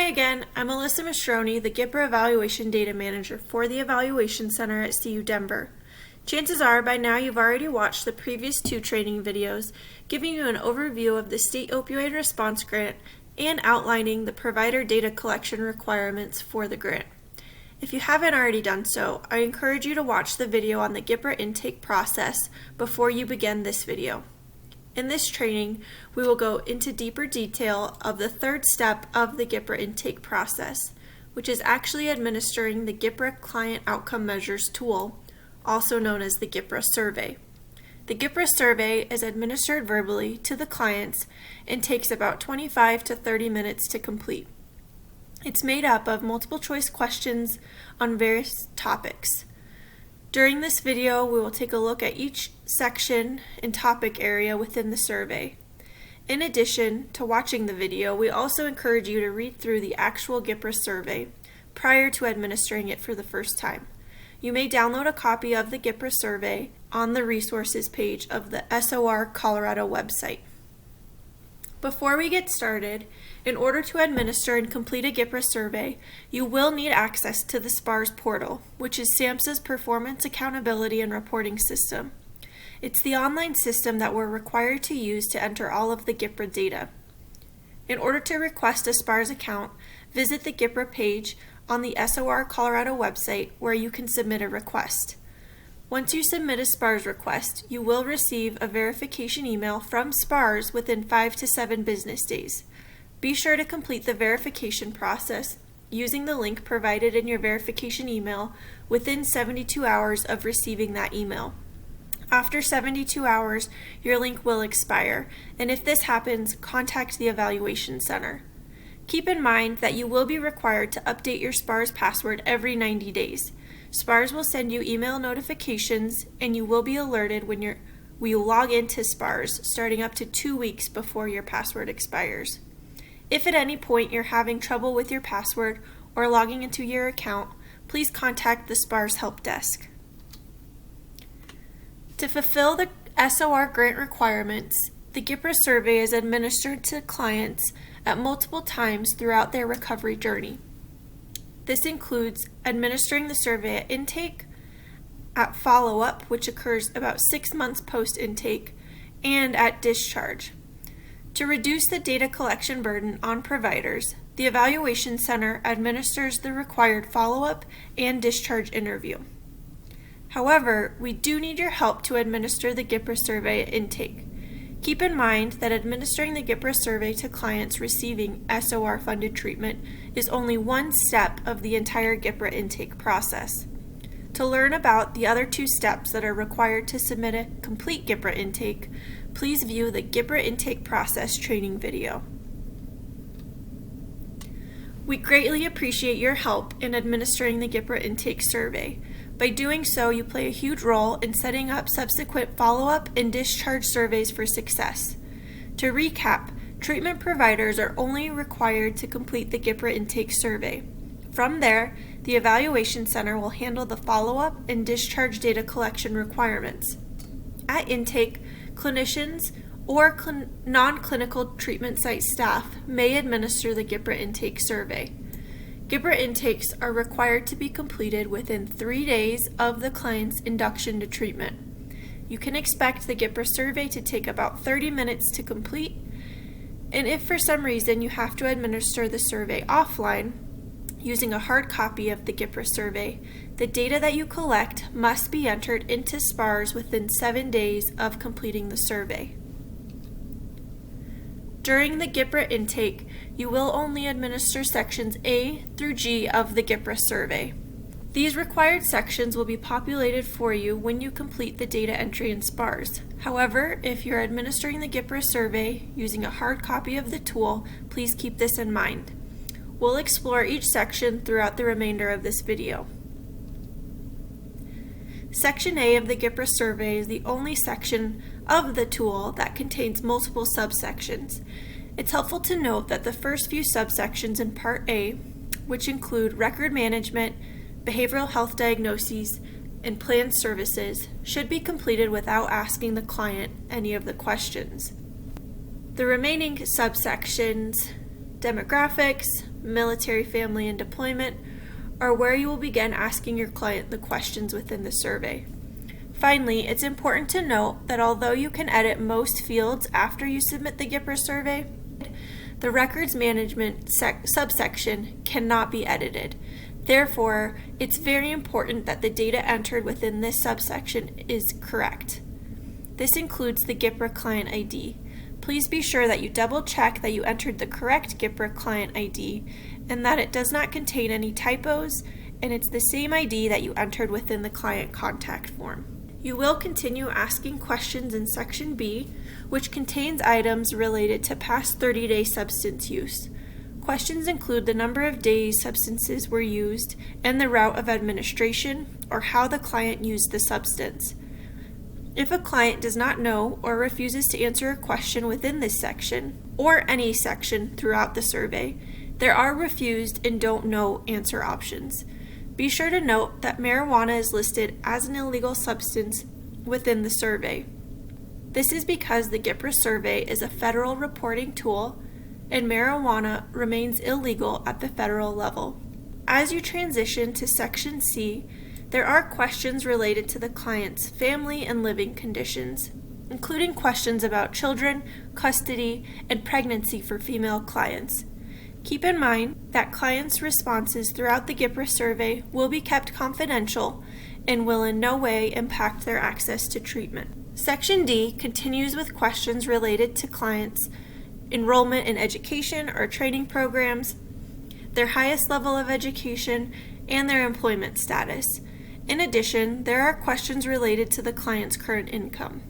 Hi again, I'm Alyssa Mastroni, the GPRA Evaluation Data Manager for the Evaluation Center at CU Denver. Chances are by now you've already watched the previous two training videos giving you an overview of the State Opioid Response Grant and outlining the provider data collection requirements for the grant. If you haven't already done so, I encourage you to watch the video on the GPRA intake process before you begin this video. In this training, we will go into deeper detail of the third step of the GPRA intake process, which is actually administering the GPRA Client Outcome Measures tool, also known as the GPRA survey. The GPRA survey is administered verbally to the clients and takes about 25 to 30 minutes to complete. It's made up of multiple choice questions on various topics. During this video, we will take a look at each section and topic area within the survey. In addition to watching the video, we also encourage you to read through the actual GPRA survey prior to administering it for the first time. You may download a copy of the GPRA survey on the resources page of the SOR Colorado website. Before we get started, in order to administer and complete a GPRA survey, you will need access to the SPARS portal, which is SAMHSA's Performance Accountability and Reporting System. It's the online system that we're required to use to enter all of the GPRA data. In order to request a SPARS account, visit the GPRA page on the SOR Colorado website where you can submit a request. Once you submit a SPARS request, you will receive a verification email from SPARS within 5 to 7 business days. Be sure to complete the verification process using the link provided in your verification email within 72 hours of receiving that email. After 72 hours, your link will expire, and if this happens, contact the Evaluation Center. Keep in mind that you will be required to update your SPARS password every 90 days. SPARS will send you email notifications, and you will be alerted when you log into SPARS, starting up to 2 weeks before your password expires. If at any point you're having trouble with your password or logging into your account, please contact the SPARS help desk. To fulfill the SOR grant requirements, the GPRA survey is administered to clients at multiple times throughout their recovery journey. This includes administering the survey at intake, at follow-up, which occurs about 6 months post-intake, and at discharge. To reduce the data collection burden on providers, the Evaluation Center administers the required follow-up and discharge interview. However, we do need your help to administer the GPRA survey at intake. Keep in mind that administering the GPRA survey to clients receiving SOR-funded treatment is only one step of the entire GPRA intake process. To learn about the other 2 steps that are required to submit a complete GPRA intake, please view the GPRA intake process training video. We greatly appreciate your help in administering the GPRA intake survey. By doing so, you play a huge role in setting up subsequent follow-up and discharge surveys for success. To recap, treatment providers are only required to complete the GPRA intake survey. From there, the Evaluation Center will handle the follow-up and discharge data collection requirements. At intake, clinicians or non-clinical treatment site staff may administer the GPRA intake survey. GPRA intakes are required to be completed within 3 days of the client's induction to treatment. You can expect the GPRA survey to take about 30 minutes to complete, and if for some reason you have to administer the survey offline, using a hard copy of the GPRA survey, the data that you collect must be entered into SPARS within 7 days of completing the survey. During the GPRA intake, you will only administer sections A through G of the GPRA survey. These required sections will be populated for you when you complete the data entry in SPARS. However, if you're administering the GPRA survey using a hard copy of the tool, please keep this in mind. We'll explore each section throughout the remainder of this video. Section A of the GPRA survey is the only section of the tool that contains multiple subsections. It's helpful to note that the first few subsections in Part A, which include record management, behavioral health diagnoses, and planned services, should be completed without asking the client any of the questions. The remaining subsections demographics, military family and deployment, are where you will begin asking your client the questions within the survey. Finally, it's important to note that although you can edit most fields after you submit the GPRA survey, the records management subsection cannot be edited. Therefore, it's very important that the data entered within this subsection is correct. This includes the GPRA client ID. Please be sure that you double check that you entered the correct GPRA client ID and that it does not contain any typos, and it's the same ID that you entered within the client contact form. You will continue asking questions in Section B, which contains items related to past 30-day substance use. Questions include the number of days substances were used and the route of administration, or how the client used the substance. If a client does not know or refuses to answer a question within this section, or any section throughout the survey, there are refused and don't know answer options. Be sure to note that marijuana is listed as an illegal substance within the survey. This is because the GPRA survey is a federal reporting tool and marijuana remains illegal at the federal level. As you transition to Section C, there are questions related to the client's family and living conditions, including questions about children, custody, and pregnancy for female clients. Keep in mind that clients' responses throughout the GPRA survey will be kept confidential and will in no way impact their access to treatment. Section D continues with questions related to clients' enrollment in education or training programs, their highest level of education, and their employment status. In addition, there are questions related to the client's current income.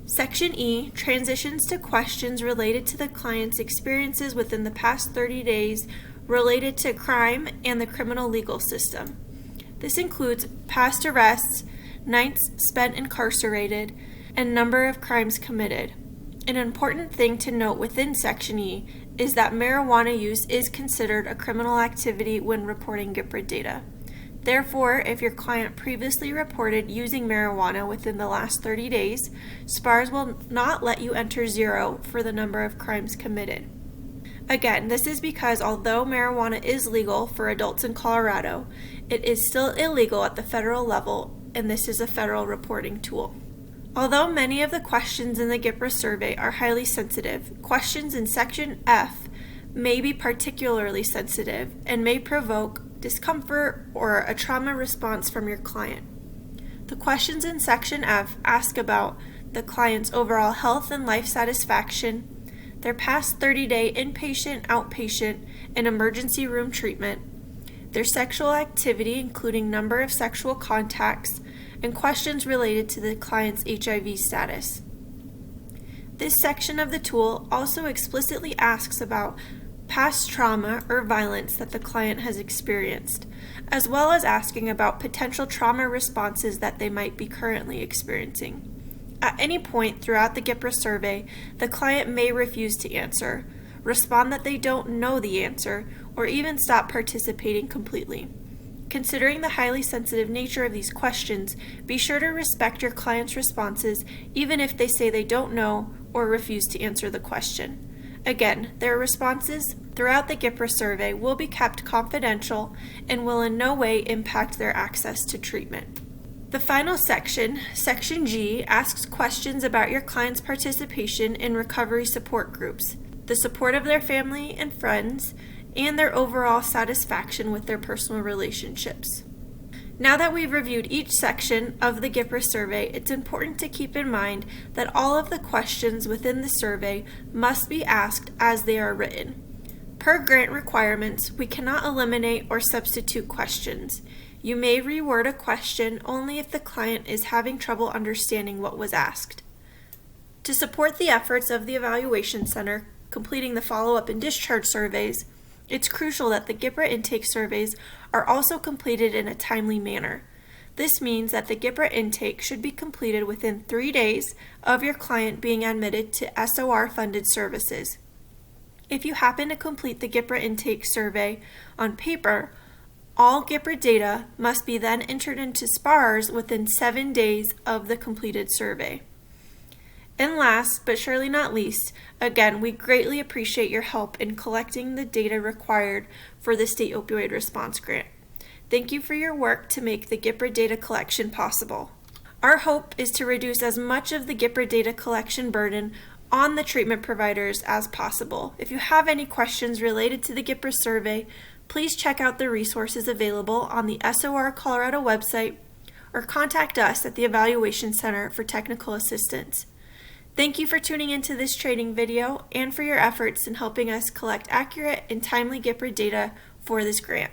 Section E transitions to questions related to the client's experiences within the past 30 days related to crime and the criminal legal system. This includes past arrests, nights spent incarcerated, and number of crimes committed. An important thing to note within Section E is that marijuana use is considered a criminal activity when reporting GPRA data. Therefore, if your client previously reported using marijuana within the last 30 days, SPARS will not let you enter 0 for the number of crimes committed. Again, this is because although marijuana is legal for adults in Colorado, it is still illegal at the federal level, and this is a federal reporting tool. Although many of the questions in the GPRA survey are highly sensitive, questions in Section F may be particularly sensitive and may provoke discomfort or a trauma response from your client. The questions in Section F ask about the client's overall health and life satisfaction, their past 30-day inpatient, outpatient, and emergency room treatment, their sexual activity including number of sexual contacts, and questions related to the client's HIV status. This section of the tool also explicitly asks about past trauma or violence that the client has experienced, as well as asking about potential trauma responses that they might be currently experiencing. At any point throughout the GPRA survey, the client may refuse to answer, respond that they don't know the answer, or even stop participating completely. Considering the highly sensitive nature of these questions, be sure to respect your client's responses even if they say they don't know or refuse to answer the question. Again, their responses throughout the GPRA survey will be kept confidential and will in no way impact their access to treatment. The final section, Section G, asks questions about your client's participation in recovery support groups, the support of their family and friends, and their overall satisfaction with their personal relationships. Now that we've reviewed each section of the GPRA survey, it's important to keep in mind that all of the questions within the survey must be asked as they are written. Per grant requirements, we cannot eliminate or substitute questions. You may reword a question only if the client is having trouble understanding what was asked. To support the efforts of the Evaluation Center completing the follow-up and discharge surveys, it's crucial that the GPRA intake surveys are also completed in a timely manner. This means that the GPRA intake should be completed within 3 days of your client being admitted to SOR funded services. If you happen to complete the GPRA intake survey on paper, all GPRA data must be then entered into SPARS within 7 days of the completed survey. And last, but surely not least, again, we greatly appreciate your help in collecting the data required for the State Opioid Response Grant. Thank you for your work to make the GPRA data collection possible. Our hope is to reduce as much of the GPRA data collection burden on the treatment providers as possible. If you have any questions related to the GPRA survey, please check out the resources available on the SOR Colorado website or contact us at the Evaluation Center for technical assistance. Thank you for tuning into this training video and for your efforts in helping us collect accurate and timely GPRA data for this grant.